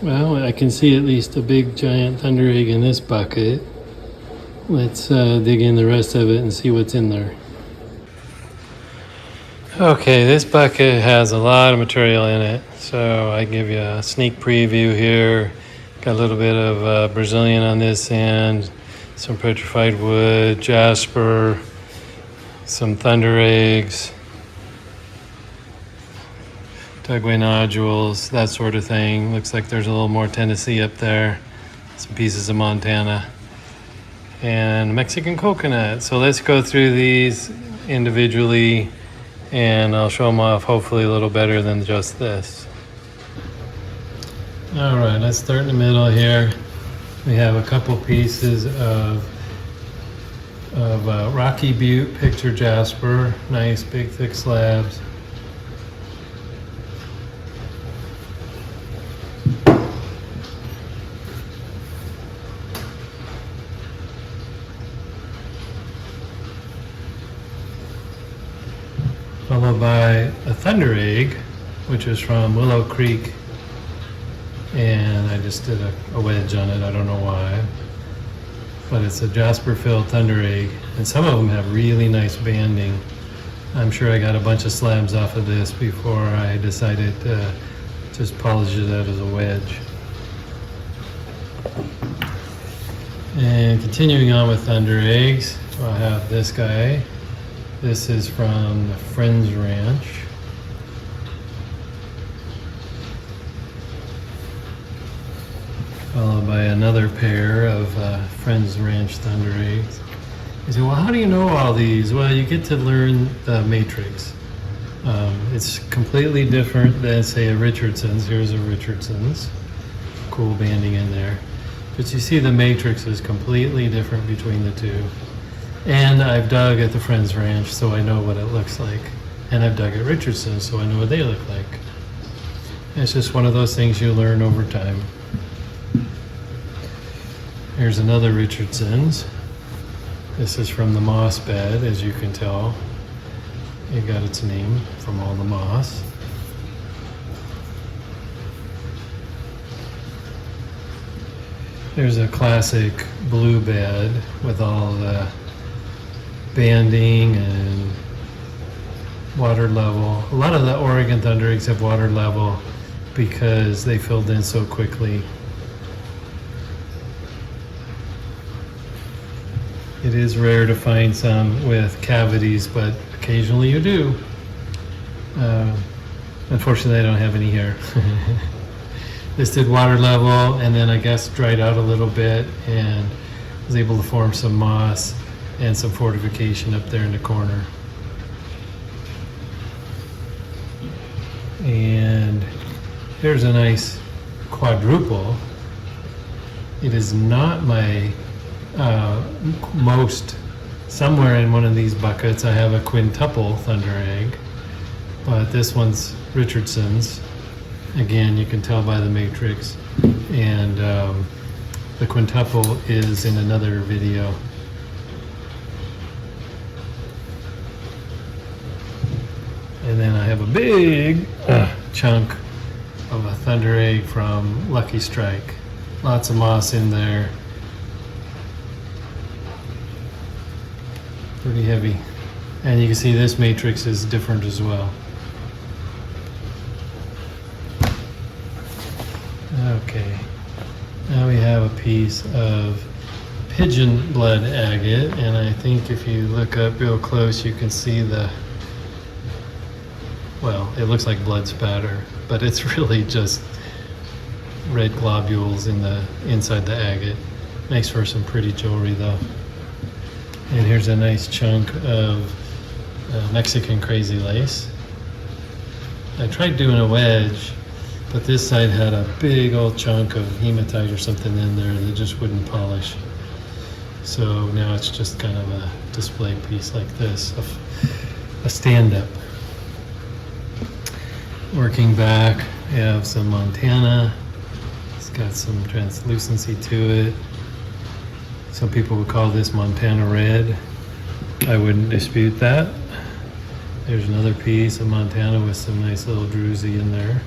Well, I can see at least a big giant thunder egg in this bucket. Let's dig in the rest of it and see what's in there. Okay, this bucket has a lot of material in it, so I give you a sneak preview here. Got a little bit of Brazilian on this end, some petrified wood, jasper, some Thundereggs, tugway nodules, that sort of thing. Looks like there's a little more Tennessee up there, some pieces of Montana, and Mexican coconut. So let's go through these individually, and I'll show them off hopefully a little better than just this. All right, let's start in the middle here. We have a couple pieces of Rocky Butte picture jasper, nice big thick slabs. Followed by a thunder egg, which is from Willow Creek, and I just did a wedge on it. I don't know why, but it's a jasper filled thunder egg, and some of them have really nice banding. I'm sure I got a bunch of slabs off of this before I decided to just polish it out as a wedge. And continuing on with thunder eggs, I have this guy. This is from the Friends Ranch. Followed by another pair of Friends Ranch Thunder Eggs. You say, well, how do you know all these? Well, you get to learn the matrix. It's completely different than, say, a Richardson's. Here's a Richardson's. Cool banding in there. But you see the matrix is completely different between the two. And I've dug at the Friends Ranch, so I know what it looks like. And I've dug at Richardson's, so I know what they look like. It's just one of those things you learn over time. Here's another Richardson's. This is from the moss bed, as you can tell. It got its name from all the moss. There's a classic blue bed with all the banding and water level. A lot of the Oregon Thunder Eggs have water level because they filled in so quickly. It is rare to find some with cavities, but occasionally you do. Unfortunately, I don't have any here. This did water level and then I guess dried out a little bit and was able to form some moss and some fortification up there in the corner. And here's a nice quadruple. It is not my most, somewhere in one of these buckets I have a quintuple thunder egg, but this one's Richardson's. Again, you can tell by the matrix, and the quintuple is in another video. And then I have a big chunk of a thunder egg from Lucky Strike. Lots of moss in there. Pretty heavy. And you can see this matrix is different as well. Okay, now we have a piece of pigeon blood agate, and I think if you look up real close you can see the, well, it looks like blood spatter, but it's really just red globules in the inside the agate. Makes for some pretty jewelry though. And here's a nice chunk of Mexican crazy lace. I tried doing a wedge, but this side had a big old chunk of hematite or something in there that just wouldn't polish. So now it's just kind of a display piece like this, a stand-up. Working back, we have some Montana. It's got some translucency to it. Some people would call this Montana red. I wouldn't dispute that. There's another piece of Montana with some nice little druzy in there.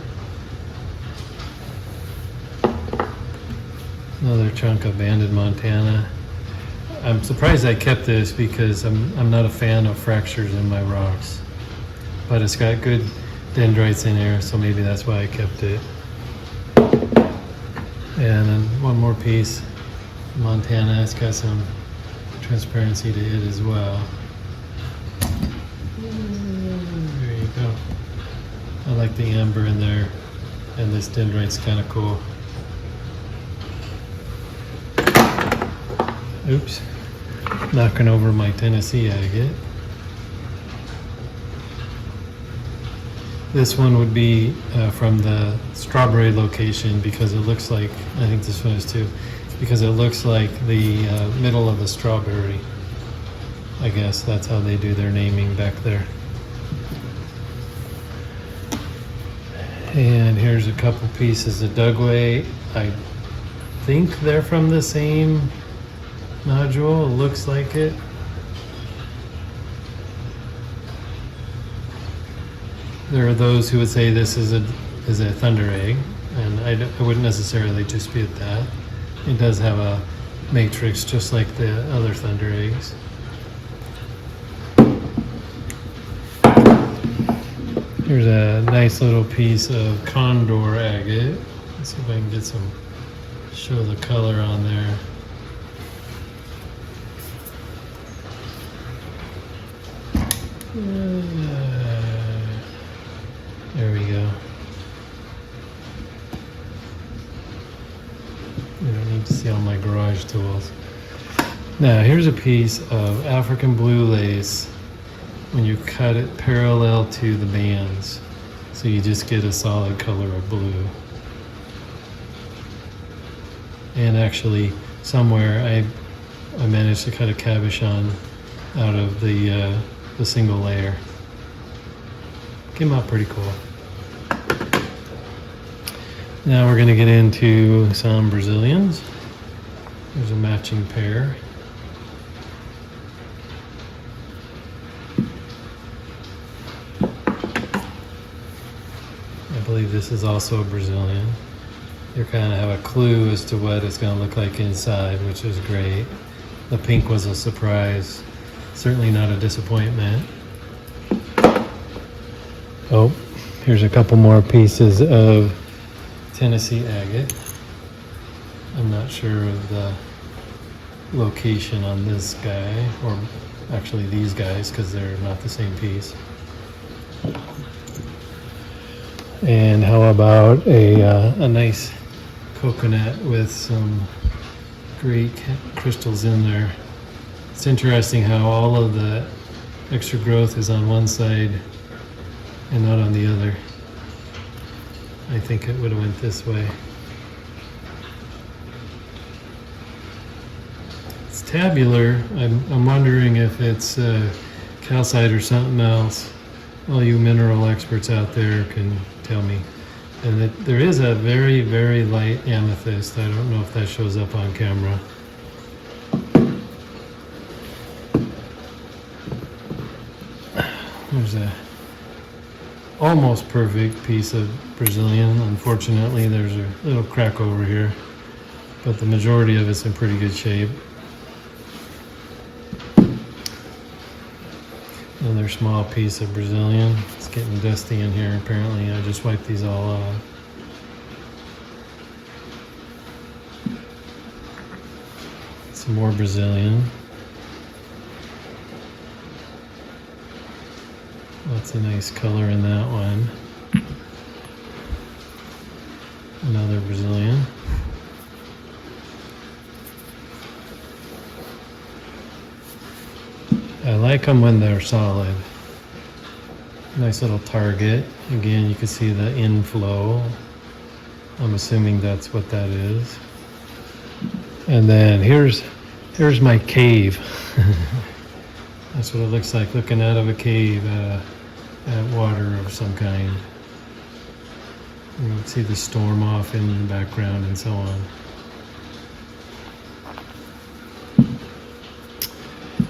Another chunk of banded Montana. I'm surprised I kept this because I'm not a fan of fractures in my rocks. But it's got good dendrites in here, so maybe that's why I kept it. And then one more piece, Montana. It's got some transparency to it as well. There you go. I like the amber in there, and this dendrite's kind of cool. Oops, knocking over my Tennessee agate. This one would be from the strawberry location because it looks like, I think this one is too, because it looks like the middle of the strawberry. I guess that's how they do their naming back there. And here's a couple pieces of Dugway. I think they're from the same nodule, it looks like it. There are those who would say this is a Thunderegg, and I wouldn't necessarily dispute that. It does have a matrix just like the other Thundereggs. Here's a nice little piece of Condor agate. Let's see if I can get some, show the color on there. There we go. You don't need to see all my garage tools. Now here's a piece of African blue lace when you cut it parallel to the bands. So you just get a solid color of blue. And actually somewhere I managed to cut a cabochon out of the single layer. Came out pretty cool. Now we're going to get into some Brazilians. There's a matching pair. I believe this is also a Brazilian. You kind of have a clue as to what it's going to look like inside, which is great. The pink was a surprise. Certainly not a disappointment. Oh, here's a couple more pieces of Tennessee agate. I'm not sure of the location on this guy, or actually these guys, because they're not the same piece. And how about a nice coconut with some great crystals in there. It's interesting how all of the extra growth is on one side and not on the other. I think it would have went this way. It's tabular. I'm wondering if it's calcite or something else. All you mineral experts out there can tell me. And there is a very, very light amethyst. I don't know if that shows up on camera. There's a almost perfect piece of Brazilian. Unfortunately, there's a little crack over here, but the majority of it's in pretty good shape. Another small piece of Brazilian. It's getting dusty in here apparently. I just wiped these all off. Some more Brazilian. Lots of nice color in that one. Another Brazilian. I like them when they're solid. Nice little target. Again, you can see the inflow. I'm assuming that's what that is. And then here's my cave. That's what it looks like, looking out of a cave at water of some kind. You can see the storm off in the background and so on.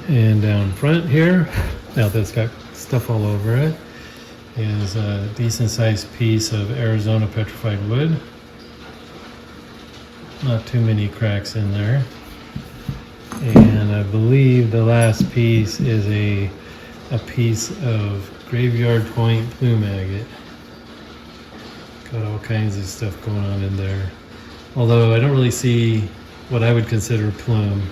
And down front here, now that's got stuff all over it, is a decent sized piece of Arizona petrified wood. Not too many cracks in there. And I believe the last piece is a piece of graveyard point plume agate. Got all kinds of stuff going on in there. Although I don't really see what I would consider plume,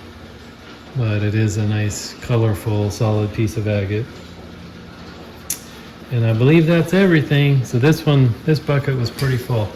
but it is a nice, colorful, solid piece of agate. And I believe that's everything. So this bucket was pretty full.